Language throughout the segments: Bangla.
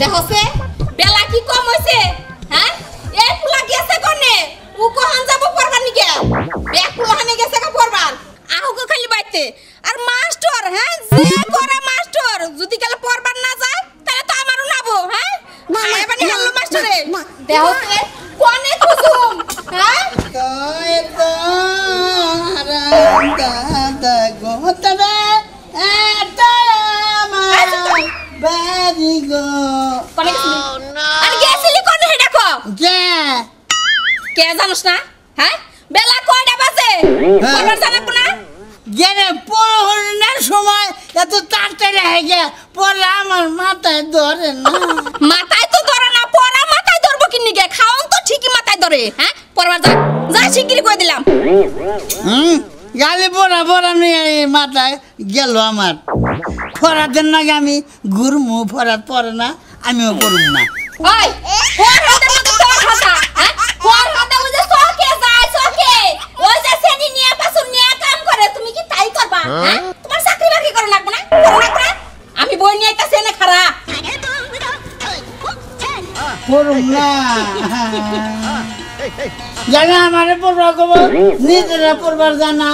দেখছে বেলা কি কম হইছে হ্যাঁ এই পুলা গেছে কোনে ও কোহান যাব পড়বার নিকে এক পুলা হানে গেছে কা পড়বার আহো গো খালি বাইতে আর মাস্টার হ্যাঁ যে করে মাস্টার যদি গেলে পড়বার না যায় তাহলে তো আমারও নাবো হ্যাঁ এবারে হ্যালো মাস্টারে দেখছে কোনে কুসুম হ্যাঁ কই তো হারাম দাদা গো তবে এটা আমার বাড়ি গো কোনে গেছিলি আর গেছিলি কোনে হে দেখো কে জানোস না হ্যাঁ বেলা কয়টা বাজে পড়বার জানা কোনা গেরে পড়ার সময় এত তাড়াতাড়ি হয়ে গে পরে আমার মাথায় ধরে না মাথায় তো ধরে না পড়া মাথায় ধরবো কি নিগে খাওন তো ঠিকই মাথায় ধরে হ্যাঁ পড়বার যা যা শিগগিরি কই দিলাম গালি পড়া নিয়ে মাথায় গেল আমার ফরাতের নাকি আমি ঘুরমু ফরাত পড়ে না আমিও করুম না ওই ওর হাতের মধ্যে তোর হাতা হ্যাঁ ওর হাতে ওই যে চকে যায় চকে ওই যে সেনি নিয়ে পাছুন নিয়ে কাম করে তুমি কি তাই করবা হ্যাঁ তোমার চাকরি বাকরি করো না আমি বই নিয়ে আইতাছি এনে খাড়া করুম না জানা আমারে পড়বা কব নিজেরা পড়বার জানা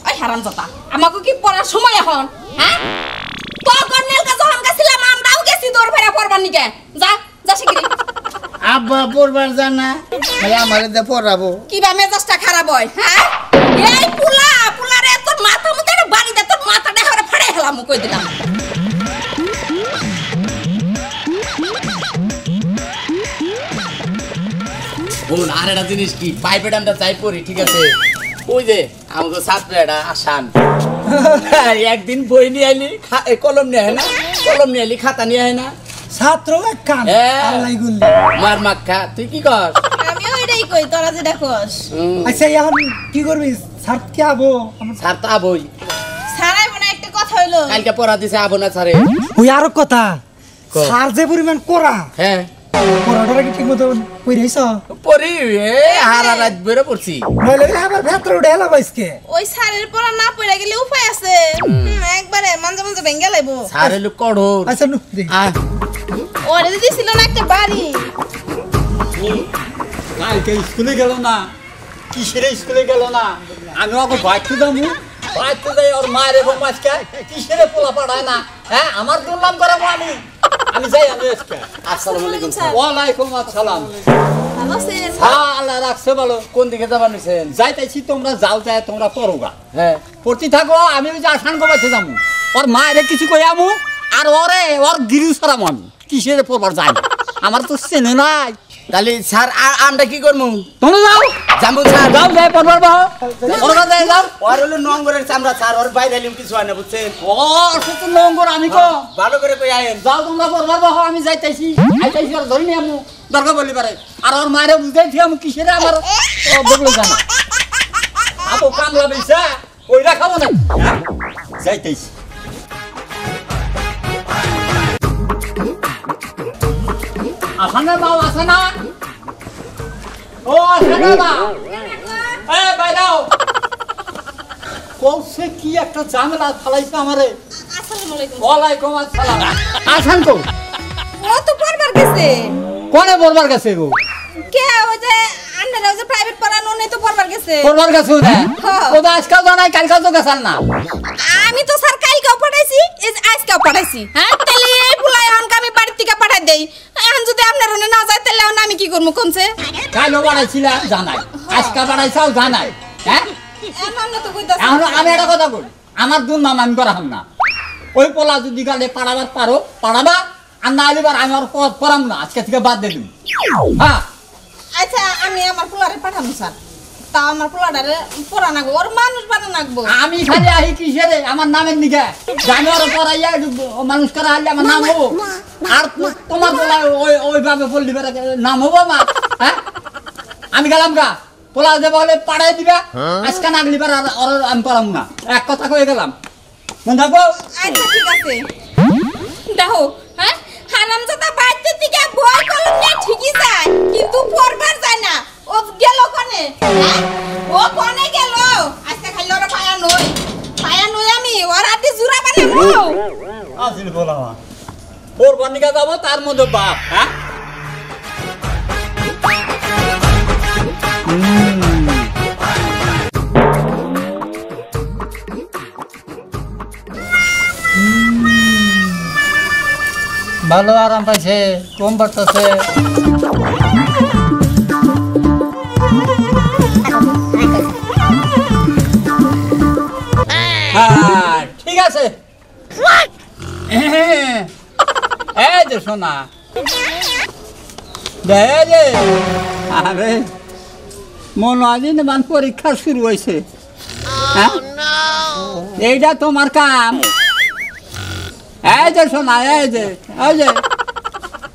ওই হারামজাদা আমাকে কি পড়ার সময় এখন হ্যাঁ তো কর্নেল কা যখন গেছিলাম আমরাও গেছি দৌড় ফেরা পড়বার নিকে যা যা শিগগিরি আব্বা পড়বার জানা ভাই আমারে দে পড়াবো কিবা মেজাজটা খারাপ হয় হ্যাঁ এই পুলারে তোর মাথা মুতে বাড়ি দে তোর মাথাটা হরে ফাড়ে হেলাম কই দিলাম বলুন আর একটা জিনিস কি পাইপে ডামটা চাই পড়ি ঠিক আছে ওই যে আমাকে ছাত্র এটা আসান একদিন বই নিয়ে আইলি কলম নিয়ে হয় না কলম নিয়ে আইলি খাতা নিয়ে হয় না ছাত্র এক কান আল্লাহ গুল্লি মার মাখা তুই কি কর আমি ওইটাই কই তোরা যেটা কস আচ্ছা এখন কি করবি স্যার কি আবো স্যার তো আবই সারাই মনে একটা কথা হইলো কালকে পড়া দিছে আবো না স্যারে ওই আরো কথা স্যার যে পরিমাণ করা হ্যাঁ পড়াটা কি ঠিক মতো কই রইছ পড়ি হারা রাত বেরে পড়ছি নইলে আবার ভেতরে উঠে এলা বাইসকে ওই সারের পড়া না পড়ে গেলে উপায় আছে একবারে মানজে মানজে ভেঙ্গে লাইবো স্যারে লোক কঠোর আচ্ছা নু দেখ ওরে দিছিল না একটা বাড়ি কালকে স্কুলে গেল না কিসের স্কুলে গেল না আমি ওকে বাইতে যাবো বাইতে যাই ওর মায়ের এবং মাছকে কিসের পোলা পাঠায় না হ্যাঁ আমার দুর্নাম করাবো আমি যাই আমি আজকে আসসালামু আলাইকুম ওয়ালাইকুম আসসালাম ভালো আছেন হ্যাঁ আল্লাহ রাখছে বলো কোন দিকে যাবার নিছেন যাইতেছি তোমরা যাও যায় তোমরা পড়োগা হ্যাঁ পড়তে থাকো আমি ওই যে আসান গোবাইতে যাবো ওর মায়ের কিছু কই আমু আর ওর গিরু সরাম আমি কিসের পড়বার যাই আমার তো চেনে নাই তাহলে স্যার আমরা কি করবো তোমরা যাও যাবো স্যার যাও যাই পড়বার বাও ওরা যাই যাও ওর হলো নম্বরের চামড়া স্যার ওর বাইরে এলিম কিছু হয় না বুঝছেন ও সে তো নম্বর আমি কো ভালো করে কই আয়েন যাও তোমরা পড়বার বাও আমি যাইতেছি আইতাইছি আর ধরি নি আমু দরকার বলি পারে আর ওর মায়ের বুঝাইছি আমি কিসের আমার বগলো জানা আপু কামলা বেইছা কইরা খাবো না যাইতেছি আসানা বাও আসানা ও আসানা বাও এ বাইরাও কোসে কি একটা ঝামেলা ফালাইছে আমারে আসসালামু আলাইকুম ওয়ালাইকুম আসসালাম আসান কো ও তো পড়বার গেছে কোনে পড়বার গেছে গো কে ওই যে আন্ডারে ওই যে প্রাইভেট পড়ানো নেই তো পড়বার গেছে পড়বার গেছে ওটা হ্যাঁ। ওটা আজকাল জানাই কালকাল তো গেছাল না আমি তো স্যার কালকেও পাঠাইছি এই যে আজকেও পাঠাইছি হ্যাঁ তাহলে এই পুলাই এখন আমি বাড়ি থেকে পাঠাই দেই এখন যদি আপনার ওনে না যায় তাহলে এখন আমি কি করবো কোনছে কালো বাড়াইছিলা জানাই আজকাল বাড়াইছাও জানাই হ্যাঁ এখন তো কইতাছি এখন আমি একটা কথা বলি আমার দুন নাম আমি করাম না ওই পোলা যদি গালে পাড়াবার পারো পাড়াবা আর না এবার আমি আর পড়াম না আজকে থেকে বাদ দিয়ে দিন হ্যাঁ আচ্ছা আমি আমার পোলারে পাঠাবো স্যার তা আমার পোলাটারে পড়া নাগবো ওর মানুষ বানা নাগবো আমি খালি আহি কিসেরে আমার নামের নিকে জানি ওর পড়াইয়া মানুষ করা হলে আমার নাম হবো আর তোমার পোলা ওইভাবে বললি নাম হবো আমার হ্যাঁ আমি গেলাম গা পোলা দেবো হলে পাড়াই দিবা আজকে নাগলি বার আর আমি পড়াম না এক কথা কয়ে গেলাম মন থাকবো আচ্ছা ঠিক আছে দেখো হ্যাঁ হারামজাদা বাইতে থেকে বই কলম নিয়ে ঠিকই যায় কিন্তু পড়বার যায় না ও গেল কোনে হ্যাঁ ও কোনে গেল আজকে খালি ওরা পায়া নই আমি ওর হাতে জুরা বানাবো আসিল বলা পড়বার নিকা যাবো তার মধ্যে বাপ হ্যাঁ ভালো আরাম পাইছে কম বাড়তেছে ঠিক আছে এই যে শোনা আরে মনে হয় যে মান পরীক্ষা শুরু হয়েছে হ্যাঁ এইটা তোমার কাম এই যে শোনা এই যে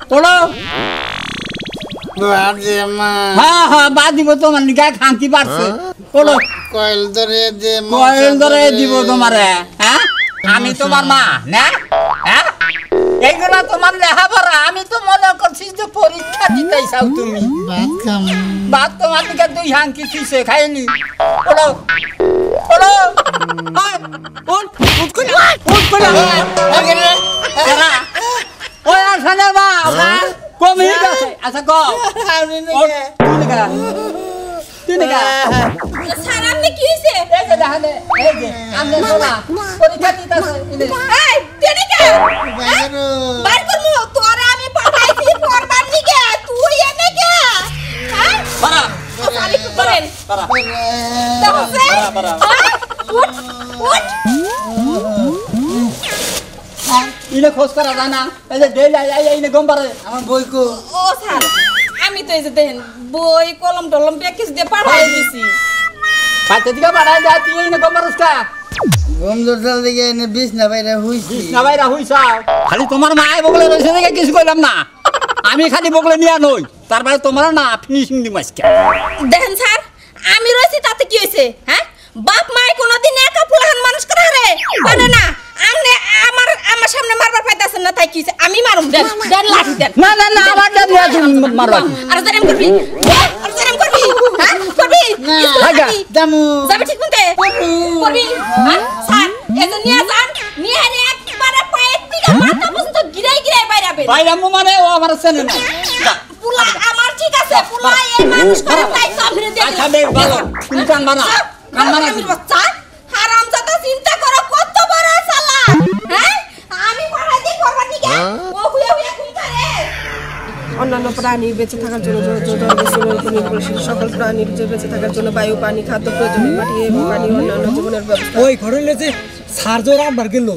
পড়ো বাজে মা হ্যাঁ হ্যাঁ বাদ দিব তোমার নিকা খান্তি পারছে পড়ো কয়েল ধরে দিব তোমারে হ্যাঁ আমি তোমার মা না হ্যাঁ এইগুলা তোমার লেখাপড়া আমি তো মনে করছি যে পরীক্ষা দিতেই চাও তুমি ভাত তোমার দিকে দুই হাঙ্কি থুইছে খাইনি পড়ো ওই আসলে মা কমে গেছে আচ্ছা কও তুই নিকা স্যার আপনি কি হইছে এই যে দেখে এই যে আমনে শোনা পরীক্ষা দিতেছে এই তুই নিকা বাইর করমু তোরে আমি পাঠাইছি পড়বার নিকে তুই এনে কে হ্যাঁ বাড়া খালি করেন বাড়া তাহলে বাড়া উঠ ইনে খোঁজ করা যায় না এই যে ডেই ইনে গম পারে আমার বই কো ও স্যার আমি তো এই যে দেখেন বই কলম টলম প্যাকেজ দিয়ে পাঠাই দিছি পাতে দিকে বাড়াই যায় তুই ইনে গম পারস কা গম দরজাল দিকে এনে বিছনা বাইরে হইছি না ভাইরা হইছাও খালি তোমার মায় বগলে রইছে দেখে কিছু কইলাম না আমি খালি বগলে নিয়া নই তারপরে তোমার না ফিনিশিং দিম আজকে দেখেন স্যার আমি রইছি তাতে কি হইছে হ্যাঁ বাপ মাই কোনদিন একা পুলাহান মানুষ করে রে মানে না আমনে আমার সামনে মারবার পাইতাছেন না তাই কি আমি মারুম দেন লাঠি দেন না আমার দাদি আছে মারবা আর জানেম করবি হ্যাঁ করবি হাগা দামু যাবে ঠিক মতে করবি হ্যাঁ স্যার এত নিয়ে যান নিয়ে রে একবারে পায়ের দিকে মাথা পর্যন্ত গিরাই বাইরাবে বাইরা মু মানে ও আমার চেনে না পুলা আমার ঠিক আছে পুলা এই মানুষ করে তাই সামনে দিয়ে আচ্ছা বেশ ভালো তুমি কান মানা আমি বাচ্চা হারামজাদা চিন্তা করো কত বড় শালা হ্যাঁ আমি পড়াই দিই করবার নিকে ও হুয়া খুন করে অন্যান্য প্রাণীর বেঁচে থাকার জন্য জল বিশ্বর উপর নির্ভরশীল সকল প্রাণীর যে বেঁচে থাকার জন্য বায়ু পানি খাদ্য প্রয়োজনীয় মাটি এবং পানি অন্যান্য জীবনের ব্যবস্থা ওই ঘরে যে সার জোর আনবার গেল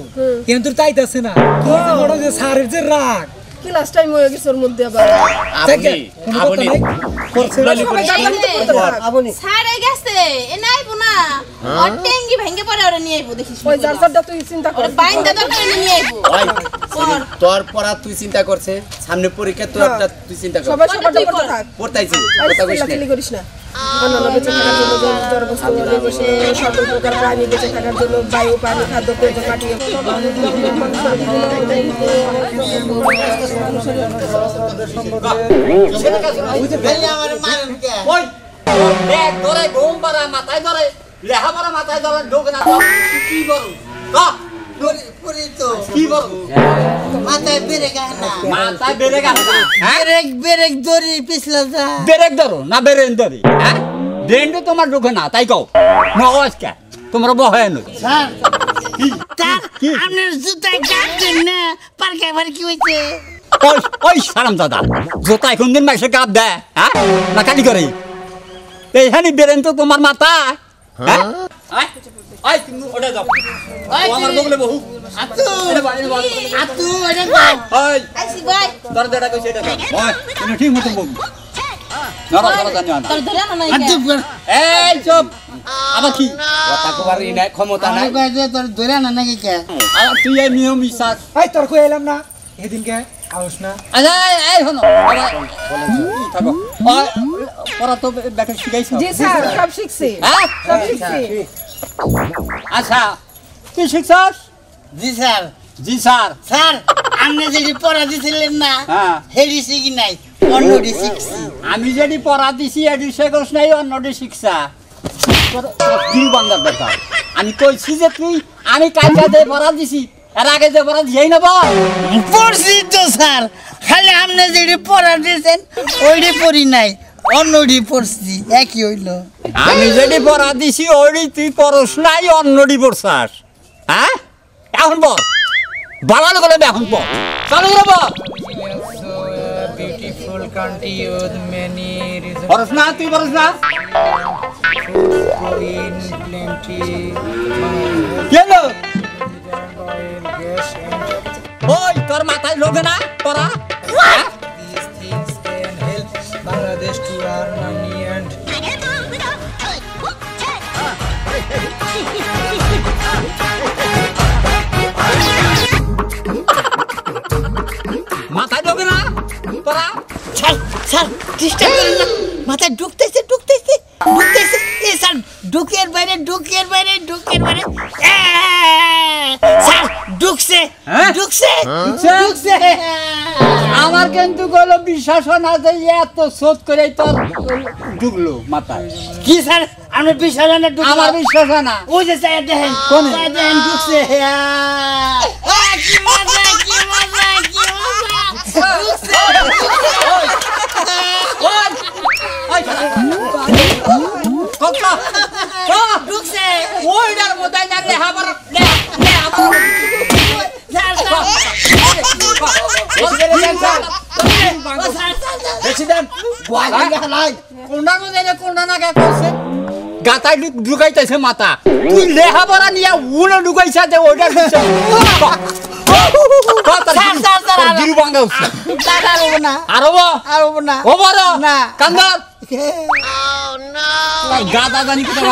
কিন্তু তাইতাছে না কি যে বড় যে সারের যে রাগ ক্লাস টাইম হয়ে গেছে ওর মধ্যে আবার ছাড়ে গেছে এ নাইবো না অটেঙ্গি ভেঙে পড়ে ওরে নিয়ে আইবো দেখিস ওই জারসারটা তুই চিন্তা কর বাইন্দা দরকার নিয়ে আইবো তোর পড়া তুই চিন্তা করছে সামনে পরীক্ষা তোর একটা তুই চিন্তা কর সবাই সবারটা পড়তে থাক পড়তাইছি আর কথা কইছ চিল্লাচিল্লি করিস না অন্যান্য বেঁচে থাকার জন্য জড়বস্তু নির্বিশেষে সকল প্রকার প্রাণী বেঁচে থাকার জন্য বায়ু পানি খাদ্য প্রয়োজন মাটি আমার মারুন কে ওই এক ধরে ঘুম পারা মাথায় ধরে লেহা পারা মাথায় ধরে ঢোকে না কি বল পুরি তো কি বল মাথায় বেরে গানা মাথায় বেরে গেছে না বেরেক দড়ি পিছলা যা বেরেক ধরো না বেরেন ধরি হ্যাঁ ব্রেন্ডে তোমার ঢোকে না তাই কও না আজকে তোমরা বহে নই স্যার আপনার জুতায় কাটছেন না পার্কে আবার কি হয়েছে ওই সারাম দাদা জোতা এখন দিন মাসে কাপ দেয় হ্যাঁ না কাটি করে এইখানে বেরেন তো তোমার মাথা হ্যাঁ আই তুমি ওটা যাও আমার বগলে বহু আতু এটা ওই আইসি ভাই তোর দেড়া কইছে এটা ওই তুমি ঠিক মতো বল নরম জানি না তোর ধরে না নাই আতু এই চুপ আবার কি কথা কবার ইনা ক্ষমতা নাই আমার কাছে তোর ধরে না নাকি কে আর তুই এই নিয়ম বিশ্বাস এই তোর কই এলাম না এদিনকে আউস না আচ্ছা এই শোনো থাকো পড়া তো ব্যাকে শিখাইছো জি স্যার সব শিখছি হ্যাঁ সব শিখছি আচ্ছা তুই শিখছস জি স্যার জি স্যার স্যার আপনি যেটি পড়া দিছিলেন না হ্যাঁ হেডি শিখি নাই অন্যটি শিখছি আমি যদি পড়া দিছি এটি শেখস নাই অন্যটি শিখছা কি বান্দার কথা আমি কইছি যে তুই আমি কালকে যে পড়া দিছি এর আগে যে পড়া দিই না বল পড়ছি তো স্যার খালি আপনি যেটি পড়া দিয়েছেন ওইটি পড়ি নাই অন্যটি পড়ছি একই হইল আমি যেটি পড়া দিছি ওইটি তুই পড়স নাই অন্যটি পড়ছাস হ্যাঁ এখন বল বাগান করে এখন বল চালু করে বল বিউটিফুল কান্ট্রি উইথ মেনি পড়স না তুই পড়স না ইন প্লেন্টি কেন ওই তোর মাথায় লোকে না পড়া These things can help Bangladesh to earn money and মাথায় লোকে না পড়া স্যার স্যার ডিস্টার্ব করেন না মাথায় ঢুকতেছে এ স্যার ঢুকের বাইরে স্যার ঢুকছে আমার কিন্তু কোনো বিশ্বাস হয় না যে এত শোধ করে তোর ঢুকলো মাথায় কি স্যার আপনি বিশ্বাস হয় না আমার বিশ্বাস হয় না ওই যে স্যার দেখেন কোনে? স্যার দেখেন ঢুকছে কি মজা ঢুকছে ঢুকছে ওইটার মধ্যে না লেহাবার স্যার কোনটার মধ্যে কোনটা না করছে গাতায় ঢুকাইতেছে মাথা তুই লেহাপড়া নিয়ে উনো ঢুকাইছে যে ওইটা ঢুকছে গিরু ভাঙ্গা উঠছে আরো ও বড় না। কান্দার গাদা জানি কোথায়